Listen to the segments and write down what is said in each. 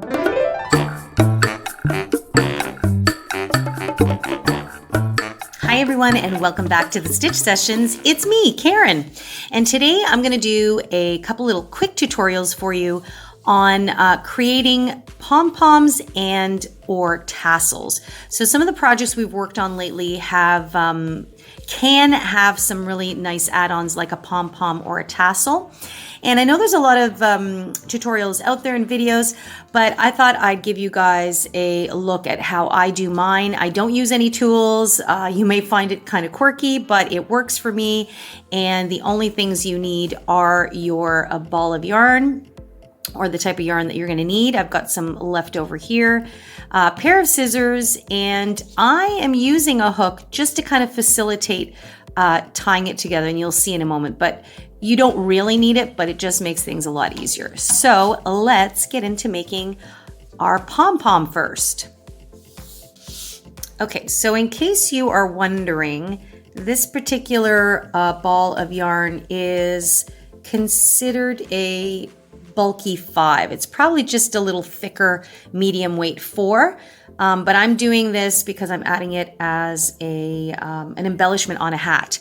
Hi everyone, and welcome back to the Stitch Sessions. It's me, Karen, and today I'm going to do a couple little quick tutorials for you on creating pom-poms and or tassels. So some of the projects we've worked on lately have can have some really nice add-ons like a pom-pom or a tassel. And I know there's a lot of tutorials out there and videos, but I thought I'd give you guys a look at how I do mine. I don't use any tools. You may find it kind of quirky, but it works for me. And the only things you need are a ball of yarn, or the type of yarn that you're going to need. I've got some left over here, a pair of scissors, and I am using a hook just to kind of facilitate tying it together, and you'll see in a moment, but you don't really need it, but it just makes things a lot easier. So let's get into making our pom-pom first. Okay, so in case you are wondering, this particular ball of yarn is considered a bulky 5. It's probably just a little thicker medium weight 4, but I'm doing this because I'm adding it as an embellishment on a hat.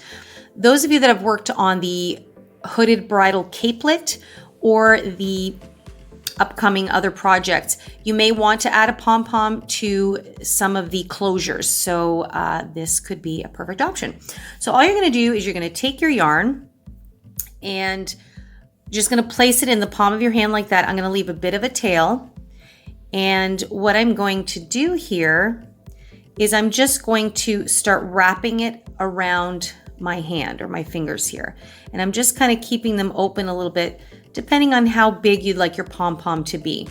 Those of you that have worked on the hooded bridal capelet or the upcoming other projects, you may want to add a pom-pom to some of the closures. So this could be a perfect option. So all you're going to do is you're going to take your yarn and just going to place it in the palm of your hand like that. I'm going to leave a bit of a tail. And what I'm going to do here is I'm just going to start wrapping it around my hand or my fingers here. And I'm just kind of keeping them open a little bit, depending on how big you'd like your pom-pom to be.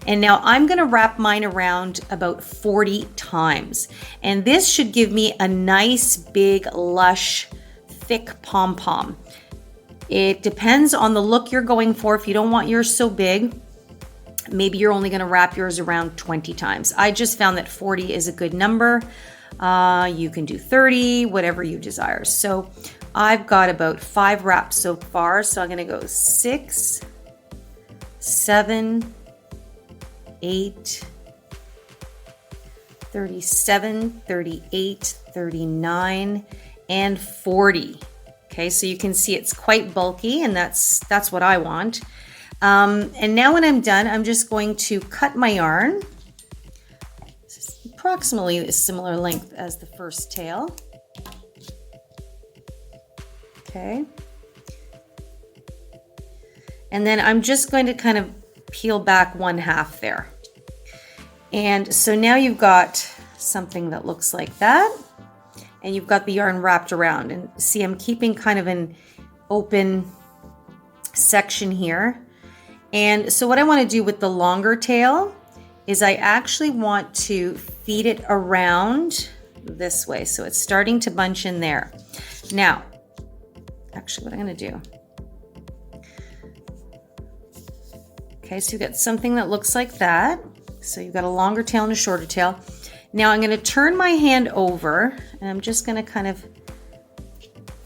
And now I'm going to wrap mine around about 40 times. And this should give me a nice, big, lush, thick pom-pom. It depends on the look you're going for. If you don't want yours so big, maybe you're only going to wrap yours around 20 times. I just found that 40 is a good number. You can do 30, whatever you desire. So I've got about 5 wraps so far. So I'm going to go 6, 7, 8, 37, 38, 39, and 40. Okay, so you can see it's quite bulky, and that's what I want. And now when I'm done, I'm just going to cut my yarn. It's approximately a similar length as the first tail. Okay. And then I'm just going to kind of peel back 1/2 there. And so now you've got something that looks like that. And you've got the yarn wrapped around. And see, I'm keeping kind of an open section here. And so what I want to do with the longer tail is I actually want to feed it around this way. So it's starting to bunch in there. Now, actually what I'm going to do. Okay, so you've got something that looks like that. So you've got a longer tail and a shorter tail. Now I'm going to turn my hand over, and I'm just going to kind of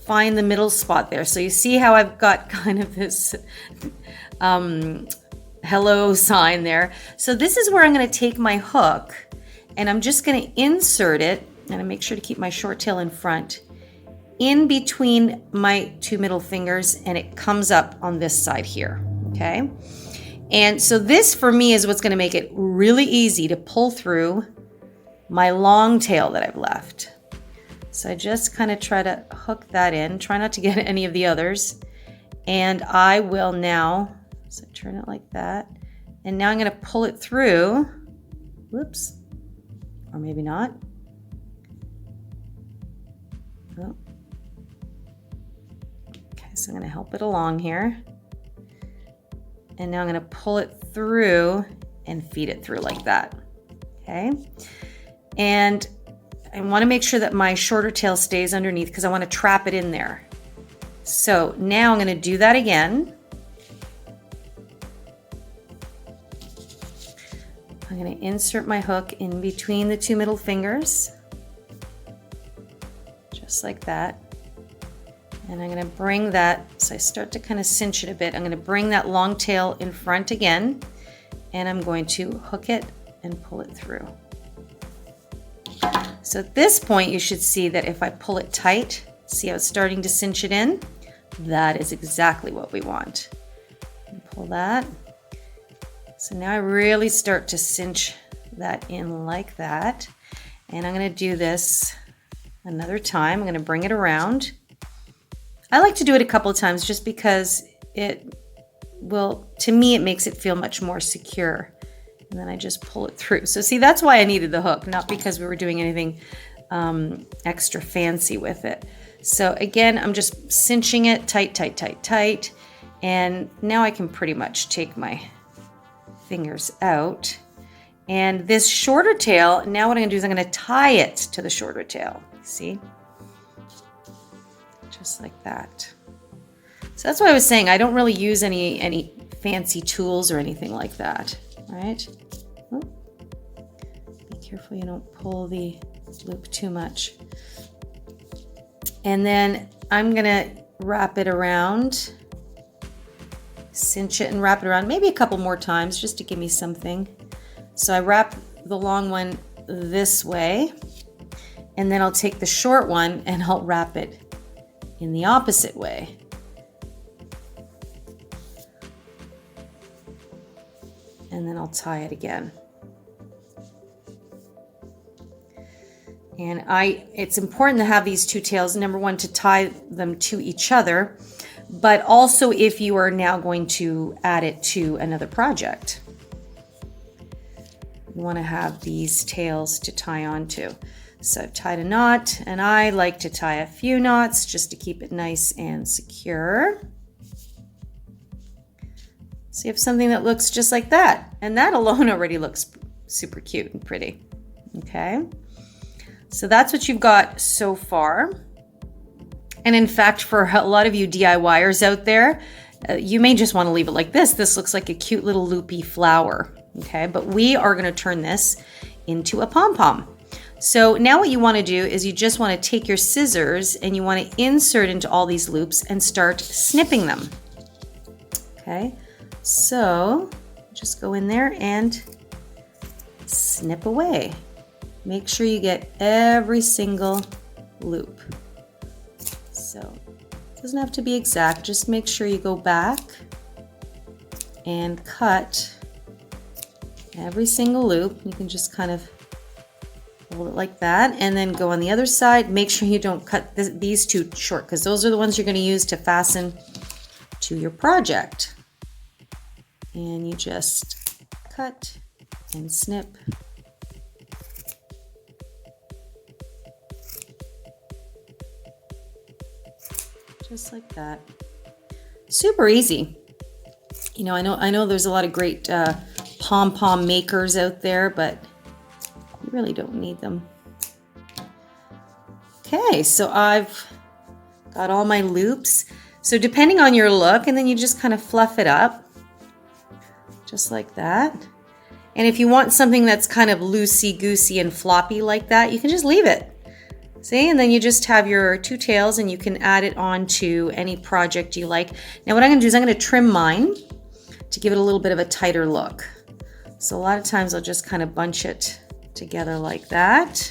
find the middle spot there. So you see how I've got kind of this hello sign there. So this is where I'm going to take my hook, and I'm just going to insert it, and I make sure to keep my short tail in front, in between my 2 middle fingers, and it comes up on this side here. Okay. And so this for me is what's going to make it really easy to pull through my long tail that I've left. So I just kind of try to hook that in, try not to get any of the others. And I will now, so turn it like that. And now I'm going to pull it through. Whoops. Or maybe not. Oh. Okay, so I'm going to help it along here. And now I'm going to pull it through and feed it through like that. Okay. And I want to make sure that my shorter tail stays underneath because I want to trap it in there. So now I'm going to do that again. I'm going to insert my hook in between the 2 middle fingers, just like that. And I'm going to bring that, so I start to kind of cinch it a bit. I'm going to bring that long tail in front again, and I'm going to hook it and pull it through. So at this point, you should see that if I pull it tight, see how it's starting to cinch it in? That is exactly what we want. And pull that. So now I really start to cinch that in like that. And I'm going to do this another time. I'm going to bring it around. I like to do it a couple of times just because it will, to me, it makes it feel much more secure. And then I just pull it through. So see, that's why I needed the hook, not because we were doing anything extra fancy with it. So again, I'm just cinching it tight, tight, tight, tight. And now I can pretty much take my fingers out. And this shorter tail, now what I'm gonna do is I'm gonna tie it to the shorter tail. See? Just like that. So that's what I was saying. I don't really use any fancy tools or anything like that, right? Oh. Be careful you don't pull the loop too much. And then I'm gonna wrap it around, cinch it and wrap it around maybe a couple more times just to give me something. So I wrap the long one this way, and then I'll take the short one and I'll wrap it in the opposite way. And then I'll tie it again. And it's important to have these two tails, number one, to tie them to each other, but also if you are now going to add it to another project. You want to have these tails to tie onto. So I've tied a knot, and I like to tie a few knots just to keep it nice and secure. So you have something that looks just like that, and that alone already looks super cute and pretty. Okay, so that's what you've got so far. And in fact, for a lot of you DIYers out there, you may just want to leave it like this. This looks like a cute little loopy flower. Okay, but we are going to turn this into a pom-pom. So now what you want to do is you just want to take your scissors and you want to insert into all these loops and start snipping them. Okay, so just go in there and snip away. Make sure you get every single loop. So it doesn't have to be exact, just make sure you go back and cut every single loop. You can just kind of hold it like that and then go on the other side. Make sure you don't cut these too short because those are the ones you're going to use to fasten to your project. And you just cut and snip. Just like that. Super easy. You know, I know there's a lot of great pom-pom makers out there, but you really don't need them. Okay, so I've got all my loops. So depending on your look, and then you just kind of fluff it up, just like that. And if you want something that's kind of loosey-goosey and floppy like that, you can just leave it. See, and then you just have your two tails and you can add it on to any project you like. Now what I'm gonna do is I'm gonna trim mine to give it a little bit of a tighter look. So a lot of times I'll just kind of bunch it together like that.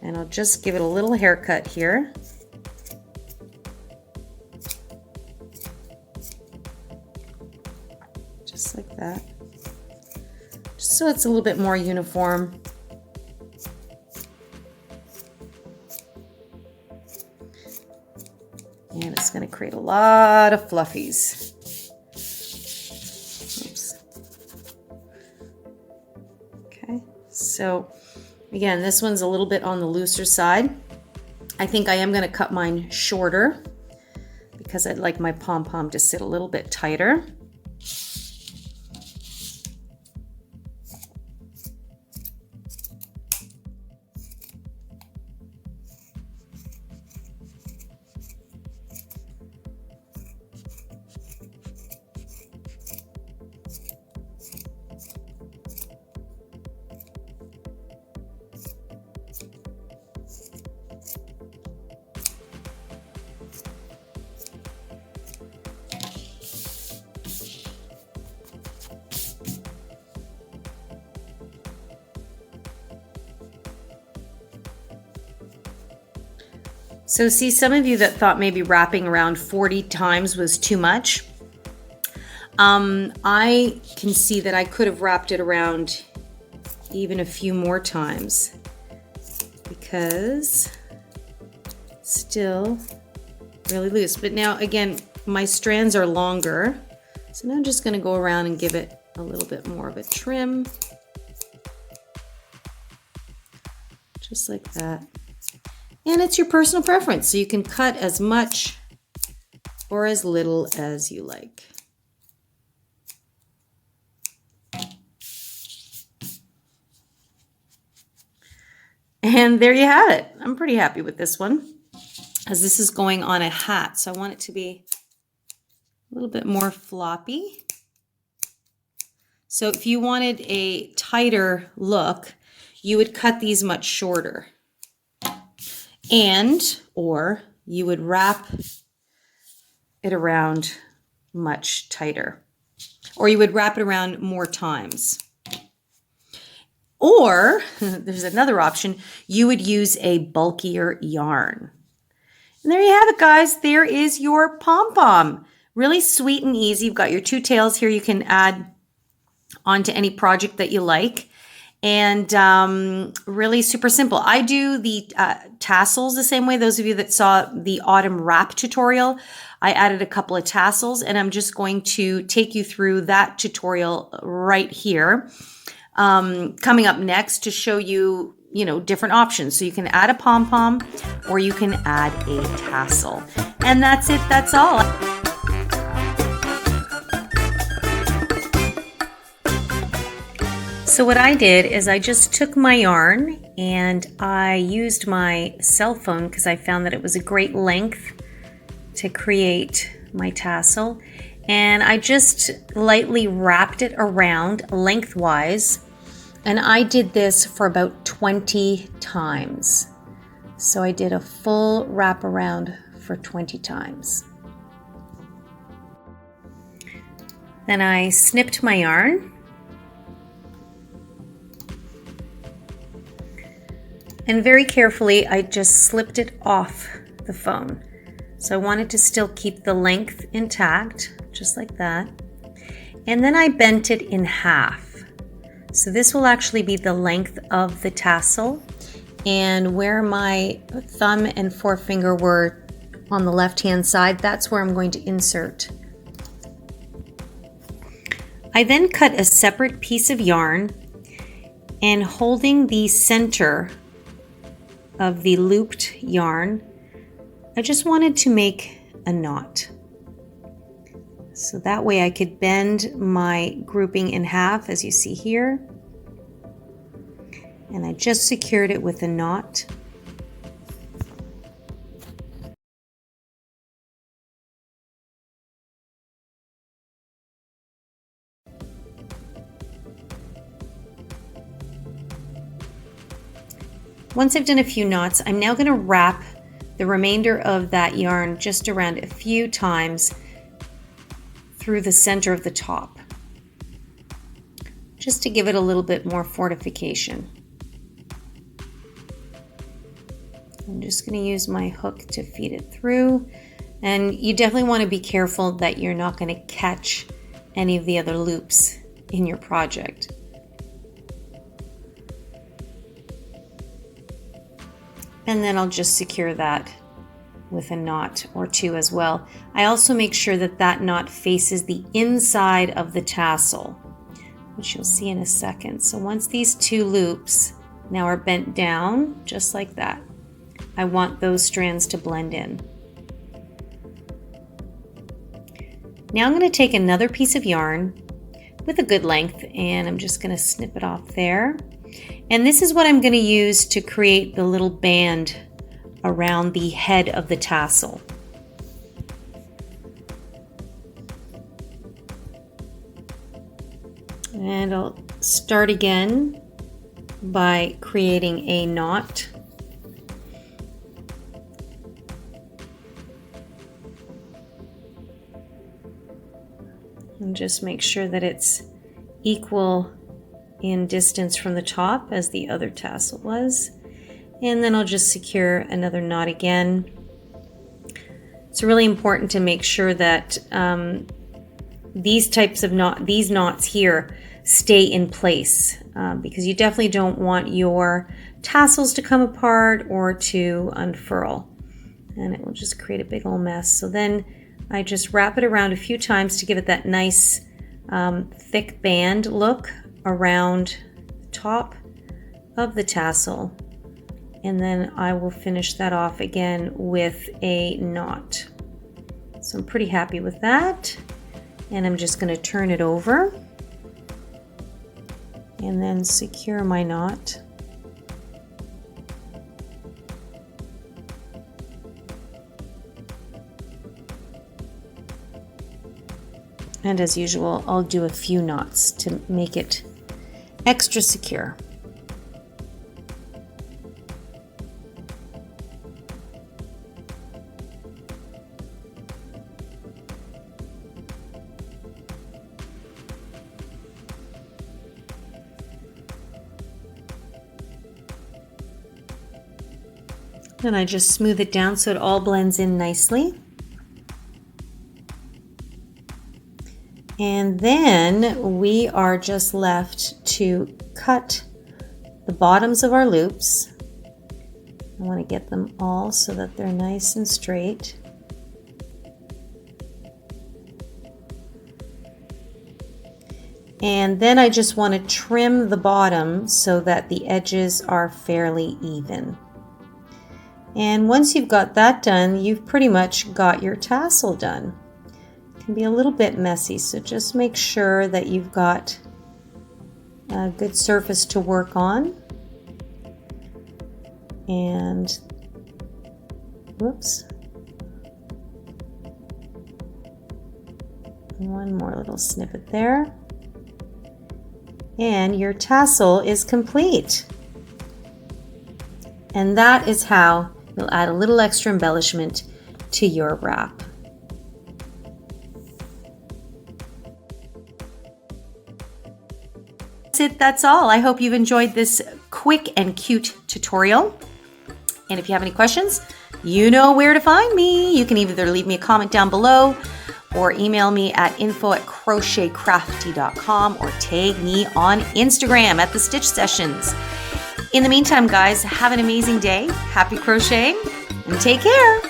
And I'll just give it a little haircut here. Just like that. Just so it's a little bit more uniform. And it's going to create a lot of fluffies. Oops. Okay, so again, this one's a little bit on the looser side. I think I am going to cut mine shorter because I'd like my pom-pom to sit a little bit tighter. So see, some of you that thought maybe wrapping around 40 times was too much. I can see that I could have wrapped it around even a few more times because it's still really loose. But now again, my strands are longer. So now I'm just going to go around and give it a little bit more of a trim. Just like that. And it's your personal preference. So you can cut as much or as little as you like. And there you have it. I'm pretty happy with this one, as this is going on a hat. So I want it to be a little bit more floppy. So if you wanted a tighter look, you would cut these much shorter. Or you would wrap it around much tighter. Or you would wrap it around more times. Or, there's another option, you would use a bulkier yarn. And there you have it, guys. There is your pom-pom. Really sweet and easy. You've got your two tails here you can add onto any project that you like. And really super simple. I do the tassels the same way. Those of you that saw the autumn wrap tutorial, I added a couple of tassels, and I'm just going to take you through that tutorial right here. Coming up next to show you, different options. So you can add a pom-pom or you can add a tassel. And that's it. That's all. So what I did is I just took my yarn and I used my cell phone because I found that it was a great length to create my tassel. And I just lightly wrapped it around lengthwise. And I did this for about 20 times. So I did a full wrap around for 20 times. Then I snipped my yarn. And very carefully, I just slipped it off the phone. So I wanted to still keep the length intact, just like that. And then I bent it in half. So this will actually be the length of the tassel. And where my thumb and forefinger were on the left-hand side, that's where I'm going to insert. I then cut a separate piece of yarn, and holding the center of the looped yarn, I just wanted to make a knot. So that way I could bend my grouping in half, as you see here. And I just secured it with a knot. Once I've done a few knots, I'm now going to wrap the remainder of that yarn just around a few times through the center of the top, just to give it a little bit more fortification. I'm just going to use my hook to feed it through, and you definitely want to be careful that you're not going to catch any of the other loops in your project. And then I'll just secure that with a knot or two as well. I also make sure that that knot faces the inside of the tassel, which you'll see in a second. So once these two loops now are bent down, just like that, I want those strands to blend in. Now I'm going to take another piece of yarn with a good length, and I'm just going to snip it off there. And this is what I'm going to use to create the little band around the head of the tassel. And I'll start again by creating a knot. And just make sure that it's equal in distance from the top as the other tassel was. And then I'll just secure another knot again. It's really important to make sure that these types of knots here stay in place because you definitely don't want your tassels to come apart or to unfurl. And it will just create a big old mess. So then I just wrap it around a few times to give it that nice thick band look around the top of the tassel. And then I will finish that off again with a knot. So I'm pretty happy with that. And I'm just going to turn it over and then secure my knot. And as usual, I'll do a few knots to make it extra secure. Then I just smooth it down so it all blends in nicely. And then we are just left to cut the bottoms of our loops. I want to get them all so that they're nice and straight. And then I just want to trim the bottom so that the edges are fairly even. And once you've got that done, you've pretty much got your tassel done. It can be a little bit messy, so just make sure that you've got a good surface to work on. And whoops. One more little snippet there. And your tassel is complete. And that is how you'll add a little extra embellishment to your wrap. That's it, that's all. I hope you've enjoyed this quick and cute tutorial. And if you have any questions, you know where to find me. You can either leave me a comment down below or email me at info@crochetcrafty.com or tag me on Instagram at The Stitch Sessions. In the meantime, guys, have an amazing day. Happy crocheting and take care.